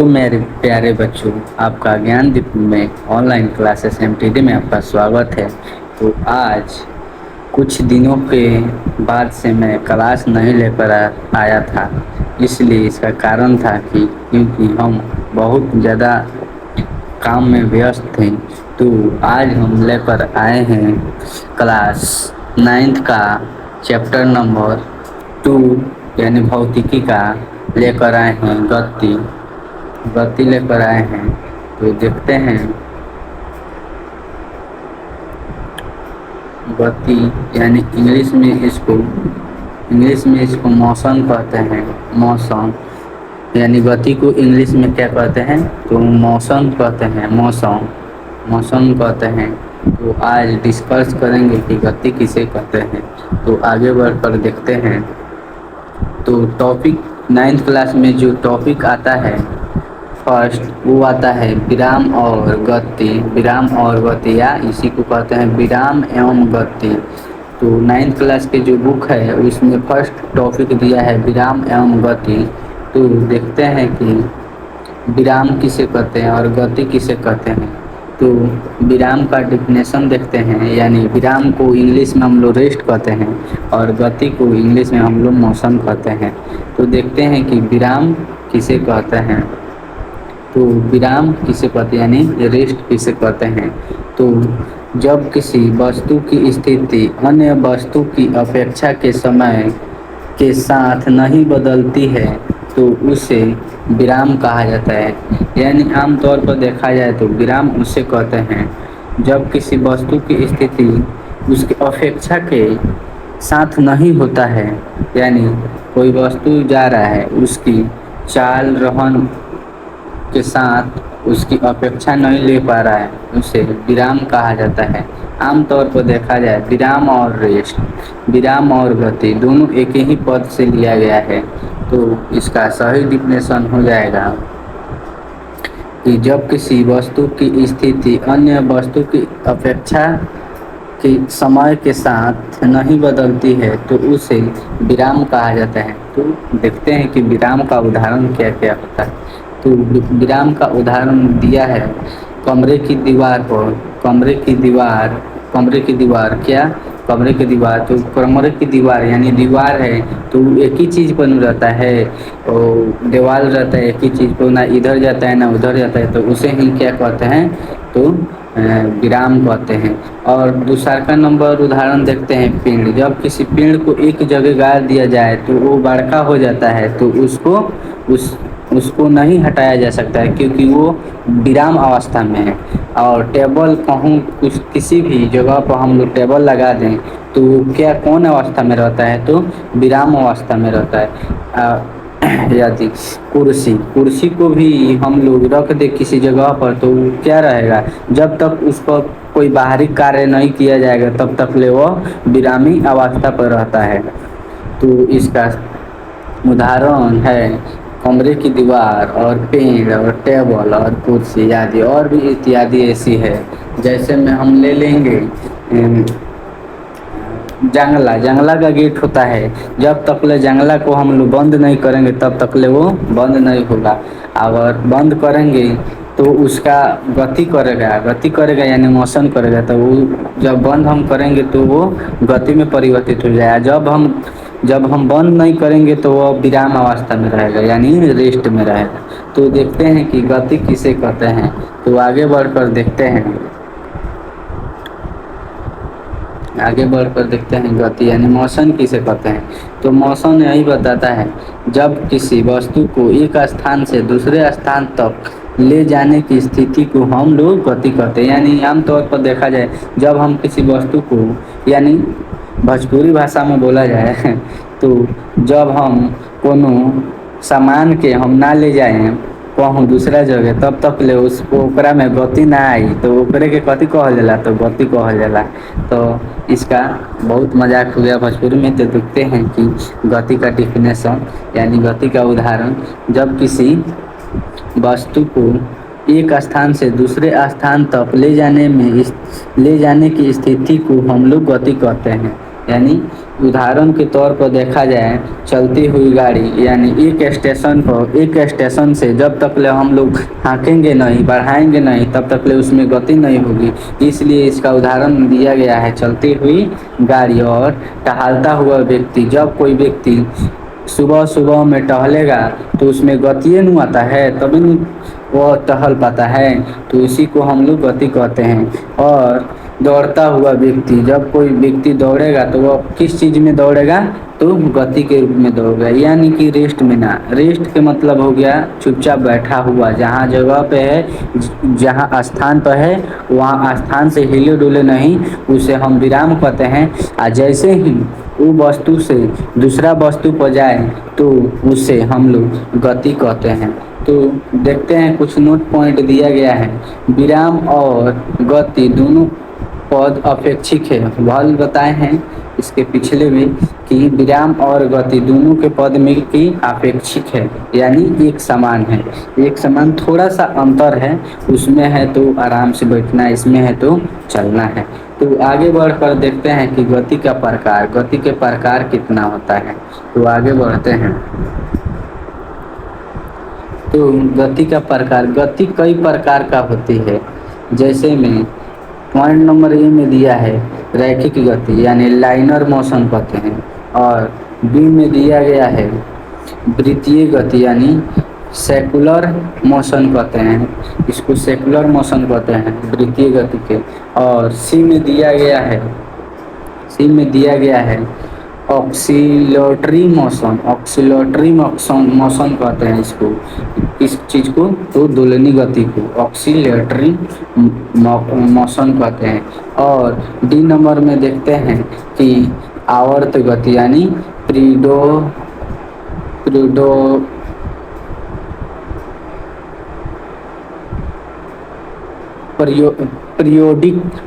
तो मेरे प्यारे बच्चों, आपका ज्ञानदीप में ऑनलाइन क्लासेस एमटीडी में आपका स्वागत है। तो आज कुछ दिनों के बाद से मैं क्लास नहीं लेकर आया था। इसलिए इसका कारण था कि क्योंकि हम बहुत ज़्यादा काम में व्यस्त थे। तो आज हम लेकर आए हैं क्लास 9th का चैप्टर नंबर 2 यानी भौतिकी का लेकर आए हैं गति गति लेकर आए हैं। तो देखते हैं गति यानी इंग्लिश में इसको मौसम कहते हैं। मौसम यानी गति को इंग्लिश में क्या कहते हैं? तो मौसम कहते हैं। मौसम कहते हैं। तो आज डिस्कस करेंगे कि गति किसे कहते हैं। तो आगे बढ़कर देखते हैं। तो टॉपिक 9th क्लास में जो टॉपिक आता है फर्स्ट, वो आता है विराम और गति या इसी को कहते हैं विराम एवं गति। तो 9th क्लास के जो बुक है उसमें फर्स्ट टॉपिक दिया है विराम एवं गति। तो देखते हैं कि विराम किसे कहते हैं और गति किसे कहते हैं। तो विराम का डेफिनेशन देखते हैं, यानी विराम को इंग्लिश में हम लोग रेस्ट कहते हैं और गति को इंग्लिश में हम लोग मोशन कहते हैं। तो देखते हैं कि विराम किसे कहते हैं। तो विराम किसे कहते हैं यानी रेस्ट किसे कहते हैं। तो जब किसी वस्तु की स्थिति अन्य वस्तु की अपेक्षा के समय के साथ नहीं बदलती है तो उसे विराम कहा जाता है। यानी आमतौर पर देखा जाए तो विराम उसे कहते हैं जब किसी वस्तु की स्थिति उसकी अपेक्षा के साथ नहीं होता है, यानी कोई वस्तु जा रहा है उसकी चाल रहन के साथ उसकी अपेक्षा नहीं ले पा रहा है, उसे विराम कहा जाता है। आमतौर पर देखा जाए विराम और गति दोनों एक ही पद से लिया गया है। तो इसका सही डिफिनेशन हो जाएगा कि जब किसी वस्तु की स्थिति अन्य वस्तु की अपेक्षा के समय के साथ नहीं बदलती है तो उसे विराम कहा जाता है। तो देखते हैं कि विराम का उदाहरण क्या क्या होता है। तो विराम का उदाहरण दिया है कमरे की दीवार पर। कमरे की दीवार यानी दीवार है तो एक ही चीज़ पर रहता है और दीवार रहता है एक ही चीज़ पर, ना इधर जाता है ना उधर जाता है, तो उसे ही क्या कहते हैं? तो विराम कहते हैं। और दूसरा का नंबर उदाहरण देखते हैं पेड़। जब किसी पेड़ को एक जगह गाड़ दिया जाए तो वो बड़का हो जाता है तो उसको नहीं हटाया जा सकता है क्योंकि वो विराम अवस्था में है। और टेबल किसी भी जगह पर हम लोग टेबल लगा दें तो क्या कौन अवस्था में रहता है? तो विराम अवस्था में रहता है। यदि कुर्सी को भी हम लोग रख दे किसी जगह पर तो क्या रहेगा? जब तक उस पर कोई बाहरी कार्य नहीं किया जाएगा तब तक ले वो विरामी अवस्था पर रहता है। तो इसका उदाहरण है कमरे की दीवार और पेड़ और टेबल और कुर्सी आदि और भी इत्यादि ऐसी है। जैसे में हम ले लेंगे जंगला का गेट होता है, जब तक ले जंगला को हम लोग बंद नहीं करेंगे तब तक ले वो बंद नहीं होगा। अगर बंद करेंगे तो उसका गति करेगा यानी मोशन करेगा। तो वो जब बंद हम करेंगे तो वो गति में परिवर्तित हो जाएगा। जब हम बंद नहीं करेंगे तो वो विराम अवस्था में रहेगा यानी रेस्ट में रहेगा। तो देखते हैं कि गति किसे कहते हैं। तो आगे बढ़कर देखते हैं गति यानी मोशन किसे कहते हैं। तो मोशन यही बताता है जब किसी वस्तु को एक स्थान से दूसरे स्थान तक ले जाने की स्थिति को हम लोग गति कहते हैं। यानी आमतौर पर देखा जाए जब हम किसी वस्तु को, यानी भोजपुरी भाषा में बोला जाए तो जब हम कोनो सामान के हम ना ले जाएं कहूँ दूसरा जगह तब तक ले उसको ओकरा में गति ना आई तो ओकरे के कथी कहल जाला? तो गति कहल जाला। तो इसका बहुत मजाक हो गया भोजपुरी में। तो देखते हैं कि गति का डिफिनेशन यानी गति का उदाहरण, जब किसी वस्तु को एक स्थान से दूसरे स्थान तक ले जाने की स्थिति को हम लोग गति कहते हैं। यानी उदाहरण के तौर पर देखा जाए चलती हुई गाड़ी यानी एक स्टेशन से जब तक ले हम लोग हाँकेंगे नहीं, बढ़ाएंगे नहीं, तब तक ले उसमें गति नहीं होगी। इसलिए इसका उदाहरण दिया गया है चलती हुई गाड़ी। और टहलता हुआ व्यक्ति, जब कोई व्यक्ति सुबह सुबह में टहलेगा तो उसमें गति नहीं आता है, तभी नहीं वो टहल पाता है, तो इसी को हम लोग गति कहते हैं। और दौड़ता हुआ व्यक्ति, जब कोई व्यक्ति दौड़ेगा तो वह किस चीज़ में दौड़ेगा, तो गति के रूप में दौड़ेगा, यानी कि रेस्ट में ना। रेस्ट के मतलब हो गया चुपचाप बैठा हुआ, जहाँ जगह पे है, जहाँ स्थान पर है वहाँ स्थान से हिले डुले नहीं, उसे हम विराम कहते हैं। और जैसे ही वो वस्तु से दूसरा वस्तु पर जाए तो उसे हम लोग गति कहते हैं। तो देखते हैं कुछ नोट पॉइंट दिया गया है। विराम और गति दोनों पद अपेक्षिक है। वह बताए हैं इसके पिछले में कि विराम और गति दोनों के पद में की अपेक्षिक है, यानी एक समान है। एक समान, थोड़ा सा अंतर है, उसमें है तो आराम से बैठना, इसमें है तो चलना है। तो आगे बढ़कर देखते हैं कि गति का प्रकार, गति के प्रकार कितना होता है। तो आगे बढ़ते हैं। तो गति का प्रकार, गति कई प्रकार का होती है। जैसे में पॉइंट नंबर ए में दिया है रैखिक गति यानी लाइनर मोशन कहते हैं, और बी में दिया गया है वृत्तीय गति यानी सेकुलर मोशन कहते हैं, इसको सेकुलर मोशन कहते हैं वृत्तीय गति के। और सी में दिया गया है ऑक्सीलटरी मोशन, मोशन कहते हैं इसको, इस चीज़ को, तो दुल्हनी गति को ऑक्सीलटरी मोशन कहते हैं। और डी नंबर में देखते हैं कि आवर्त गति यानी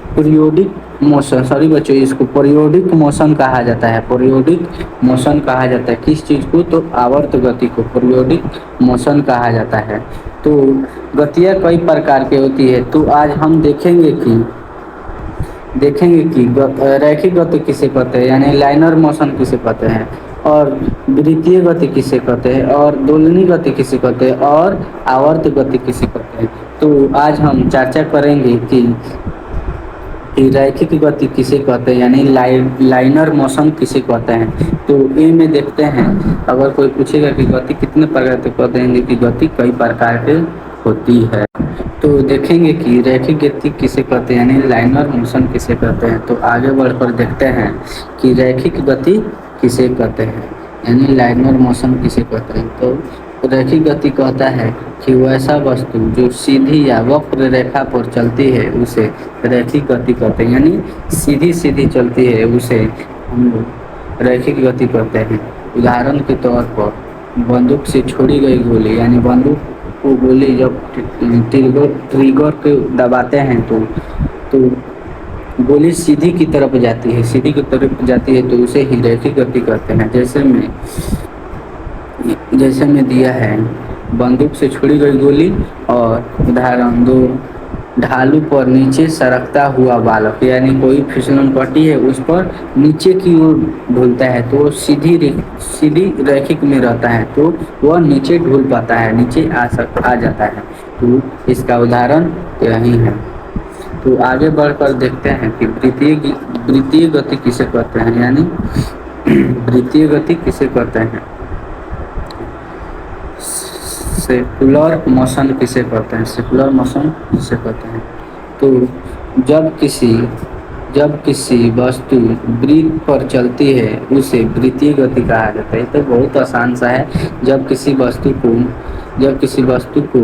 पीरियोडिक मोशन, सॉरी बच्चों, इसको पीरियोडिक मोशन कहा जाता है। पीरियोडिक मोशन कहा जाता है किस चीज़ को, तो आवर्त गति को पीरियोडिक मोशन कहा जाता है। तो गतियाँ कई प्रकार की होती है। तो आज हम देखेंगे कि रैखिक गति किसे कहते हैं यानी लाइनर मोशन किसे कहते हैं, और वृत्तीय गति किसे कहते हैं, और दोलनी गति किसे कहते हैं, और आवर्त गति किसे कहते हैं। तो आज हम चर्चा करेंगे कि रैखिक गति किसे कहते हैं यानी लाइनर मोशन किसे कहते हैं। तो ए में देखते हैं, अगर कोई पूछेगा कि गति कितने प्रकार के, कह देंगे कि गति कई प्रकार के होती है। तो देखेंगे कि रैखिक गति किसे कहते हैं यानी लाइनर मोशन किसे कहते हैं। तो आगे बढ़कर देखते हैं कि रैखिक गति किसे कहते हैं यानी लाइनर मोशन किसे कहते हैं। तो रैखिक गति कहता है कि वैसा वस्तु जो सीधी या वक्र रेखा पर चलती है उसे रैखिक गति कहते हैं, यानी सीधी सीधी चलती है उसे हम लोग रैखिक गति कहते हैं। उदाहरण के तौर पर बंदूक से छोड़ी गई गोली, यानी बंदूक को गोली जब ट्रिगर के दबाते हैं तो गोली सीधी की तरफ जाती है, तो उसे ही रैखिक गति कहते हैं। जैसे में दिया है बंदूक से छोड़ी गई गोली, और उदाहरण 2 ढालू पर नीचे सरकता हुआ बालक, यानी कोई फिसलन पट्टी है उस पर नीचे की ओर ढुलता है तो सीधी रैखिक में रहता है, तो वह नीचे ढुल पाता है, नीचे आ जाता है। तो इसका उदाहरण यही है। तो आगे बढ़कर देखते हैं कि वृत्तीय गति किसे कहते हैं यानी वृत्तीय गति किसे कहते हैं, सेकुलर मोशन किसे कहते हैं। तो जब किसी वस्तु वृत्त पर चलती है उसे वृत्तीय गति कहा जाता है। तो बहुत आसान सा है, जब किसी वस्तु को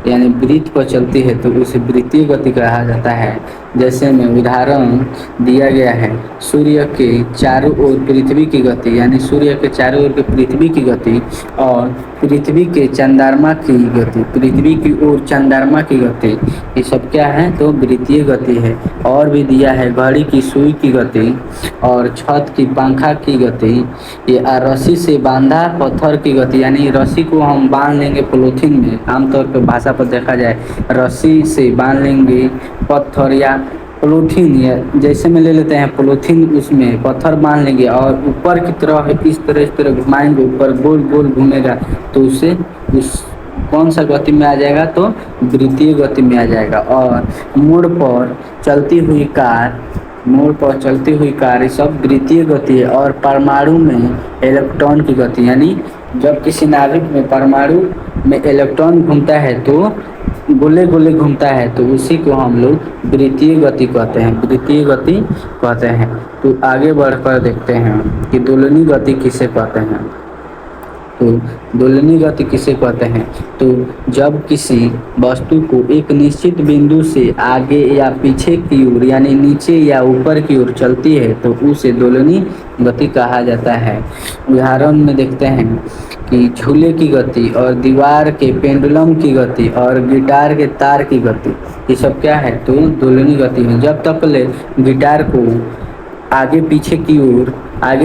यानी वृत्त पर चलती है तो उसे वृत्तीय गति कहा जाता है। जैसे में उदाहरण दिया गया है सूर्य के चारों ओर पृथ्वी की गति, यानी सूर्य के चारों ओर पृथ्वी की गति, और पृथ्वी के चंद्रमा की गति, पृथ्वी की ओर चंद्रमा की गति, ये सब क्या है, तो वृत्तीय गति है। और भी दिया है घड़ी की सुई की गति, और छत की पंखा की गति, ये रस्सी से बांधा पत्थर की गति, यानी रस्सी को हम बांध लेंगे पॉलीथीन में, आमतौर पर भाषा पर देखा जाए रस्सी से बांध लेंगे पत्थर या पॉलीथीन, या जैसे में ले लेते हैं पॉलीथीन, उसमें पत्थर बांध लेंगे और ऊपर की तरफ इस तरह घुमाएंगे, ऊपर गोल गोल घूमेगा, तो उससे उस कौन सा गति में आ जाएगा, तो वृत्तीय गति में आ जाएगा। और मोड़ पर चलती हुई कार, मोड़ पर चलती हुई कार, ये सब वृत्तीय गति है। और परमाणु में इलेक्ट्रॉन की गति, यानी जब किसी नाभिक में परमाणु में इलेक्ट्रॉन घूमता है तो गोले गोले घूमता है, तो उसी को हम लोग वृत्तीय गति कहते हैं, वृत्तीय गति कहते हैं। तो आगे बढ़कर देखते हैं कि दोलनी गति किसे कहते हैं। तो दोलनी गति किसे कहते हैं, तो जब किसी वस्तु को एक निश्चित बिंदु से आगे या पीछे की ओर, यानी नीचे या ऊपर की ओर चलती है, तो उसे दोलनी गति कहा जाता है। उदाहरण में देखते हैं कि झूले की गति और दीवार के पेंडुलम की गति और गिटार के तार की गति, ये सब क्या है, तो दोलनी गति है। जब तक ले गिटार को आगे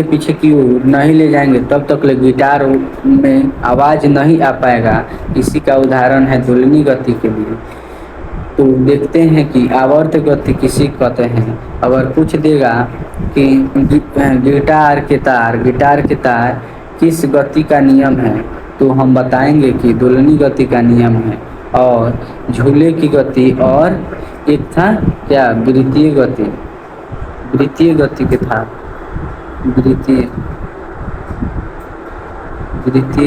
पीछे की ओर नहीं ले जाएंगे, तब तक ले गिटार में आवाज़ नहीं आ पाएगा। इसी का उदाहरण है दोलनी गति के लिए। तो देखते हैं कि आवर्त गति किसे कहते हैं। अगर पूछ देगा कि गिटार के तार किस गति का नियम है, तो हम बताएंगे कि दोलनी गति का नियम है। और झूले की गति और एक था क्या, वृत्तीय गति, वृत्तीय गति के था, वृत्तीय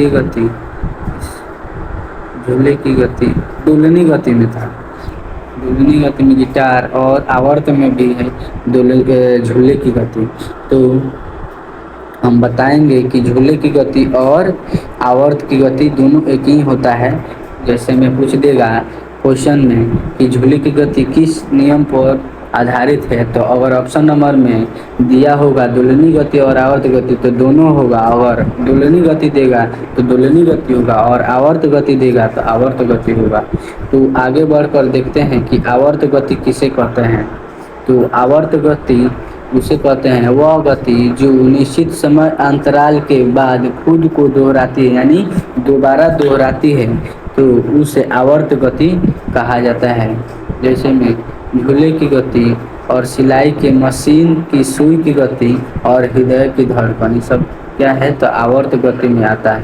गति, झूले की गति दोलनी गति में था, दोलनी गति में गिटार, और आवर्त में भी है झूले की गति। तो हम बताएंगे कि झूले की गति और आवर्त की गति दोनों एक ही होता है। जैसे में पूछ देगा क्वेश्चन में कि झूले की गति किस नियम पर आधारित है, तो अगर ऑप्शन नंबर में दिया होगा दोलनी गति और आवर्त गति, तो दोनों होगा। अगर दोलनी गति देगा तो दोलनी गति होगा, और आवर्त गति देगा तो आवर्त गति होगा। तो आगे बढ़कर देखते हैं कि आवर्त गति किसे कहते हैं। तो आवर्त गति उसे कहते हैं वह गति जो निश्चित समय अंतराल के बाद खुद को दोहराती है, यानी दोबारा दोहराती है, तो उसे आवर्त गति कहा जाता है। जैसे में झूले की गति और सिलाई के मशीन की सुई की गति और हृदय की धड़कन, सब क्या है, तो आवर्त गति में आता है।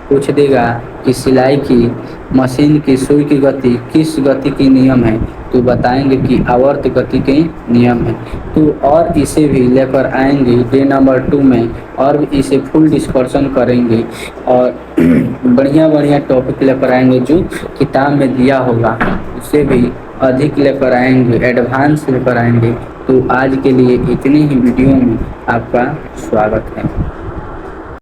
पूछ देगा कि सिलाई की मशीन की सुई की गति किस गति की नियम है, तो बताएंगे कि आवर्त गति के नियम है। तो और इसे भी लेकर आएंगे डे नंबर 2 में, और इसे फुल डिस्कशन करेंगे और बढ़िया टॉपिक लेकर आएंगे जो किताब में दिया होगा, उसे भी अधिक लेकर आएंगे, एडवांस लेकर आएंगे। तो आज के लिए इतनी ही वीडियो में आपका स्वागत है।